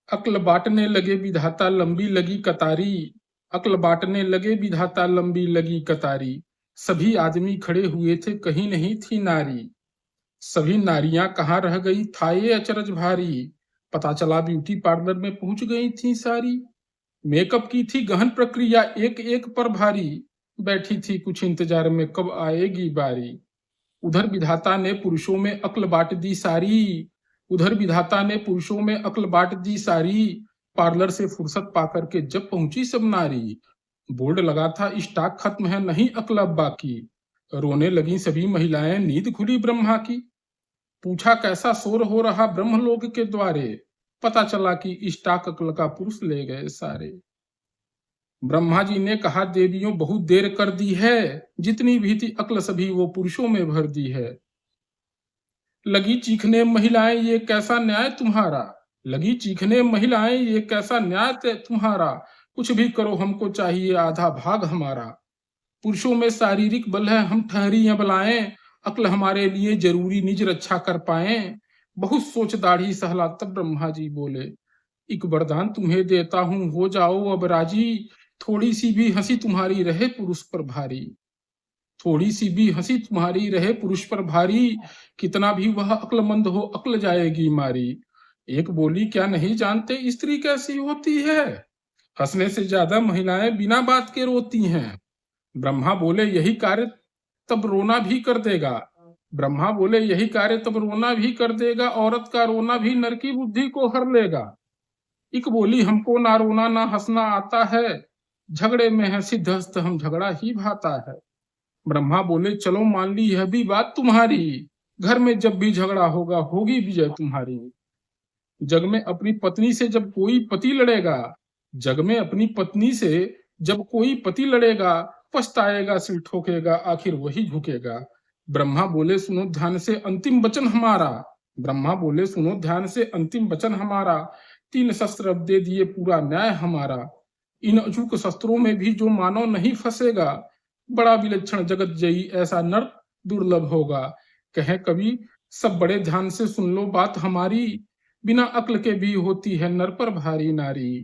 अक्ल बांटने लगे विधाता लंबी लगी कतारी। अक्ल बांटने लगे विधाता लंबी लगी कतारी। सभी आदमी खड़े हुए थे, कहीं नहीं थी नारी। सभी नारियां कहाँ रह गई, था ये अचरज भारी। पता चला ब्यूटी पार्लर में पहुंच गई थी सारी। मेकअप की थी गहन प्रक्रिया, एक एक पर भारी। बैठी थी कुछ इंतजार में, कब आएगी बारी। उधर विधाता ने पुरुषों में अक्ल बांट दी सारी। उधर विधाता ने पुरुषों में अक्ल बांट दी सारी। पार्लर से फुर्सत पाकर के जब पहुंची सब नारी। बोर्ड लगा था स्टॉक खत्म है, नहीं अक्ल अब बाकी। रोने लगी सभी महिलाएं, नींद खुली ब्रह्मा की। पूछा कैसा शोर हो रहा ब्रह्मलोक के द्वारे। पता चला कि स्टॉक अक्ल का पुरुष ले गए सारे। ब्रह्मा जी ने कहा देवियों बहुत देर कर दी है। जितनी भी थी अक्ल सभी वो पुरुषों में भर दी है। लगी चीखने महिलाएं, ये कैसा न्याय तुम्हारा। लगी चीखने महिलाएं, ये कैसा न्याय तुम्हारा। कुछ भी करो हमको चाहिए आधा भाग हमारा। पुरुषों में शारीरिक बल है, हम ठहरी अबलाएं। अक्ल हमारे लिए जरूरी निज रक्षा कर पाए। बहुत सोच दाढ़ी सहला तब ब्रह्मा जी बोले, एक वरदान तुम्हें देता हूं, हो जाओ अब राजी। थोड़ी सी भी हंसी तुम्हारी रहे पुरुष पर भारी। थोड़ी सी भी हंसी तुम्हारी रहे पुरुष पर भारी। कितना भी वह अक्लमंद हो अक्ल जाएगी मारी। एक बोली क्या नहीं जानते स्त्री कैसी होती है। हंसने से ज्यादा महिलाएं बिना बात के रोती हैं। ब्रह्मा बोले यही कार्य तब रोना भी कर देगा। ब्रह्मा बोले यही कार्य तब रोना भी कर देगा। औरत का रोना भी नर की बुद्धि को हर लेगा। एक बोली हमको ना रोना ना हंसना आता है। झगड़े में है सिद्धहस्त हम झगड़ा ही भाता है। ब्रह्मा बोले चलो मान ली यह भी बात तुम्हारी। घर में जब भी झगड़ा होगा होगी विजय तुम्हारी। जग में अपनी पत्नी से जब कोई पति लड़ेगा। जग में अपनी पत्नी से जब कोई पति लड़ेगा। पछताएगा सिर ठोकेगा आखिर वही झुकेगा। ब्रह्मा बोले सुनो ध्यान से अंतिम वचन हमारा। ब्रह्मा बोले सुनो ध्यान से अंतिम वचन हमारा। 3 शस्त्र अब दे दिए पूरा न्याय हमारा। इन अचूक शस्त्रों में भी जो मानव नहीं फंसेगा। बड़ा विलक्षण जगत जयी ऐसा नर दुर्लभ होगा। कहे कवि सब बड़े ध्यान से सुन लो बात हमारी। बिना अक्ल के भी होती है नर पर भारी नारी।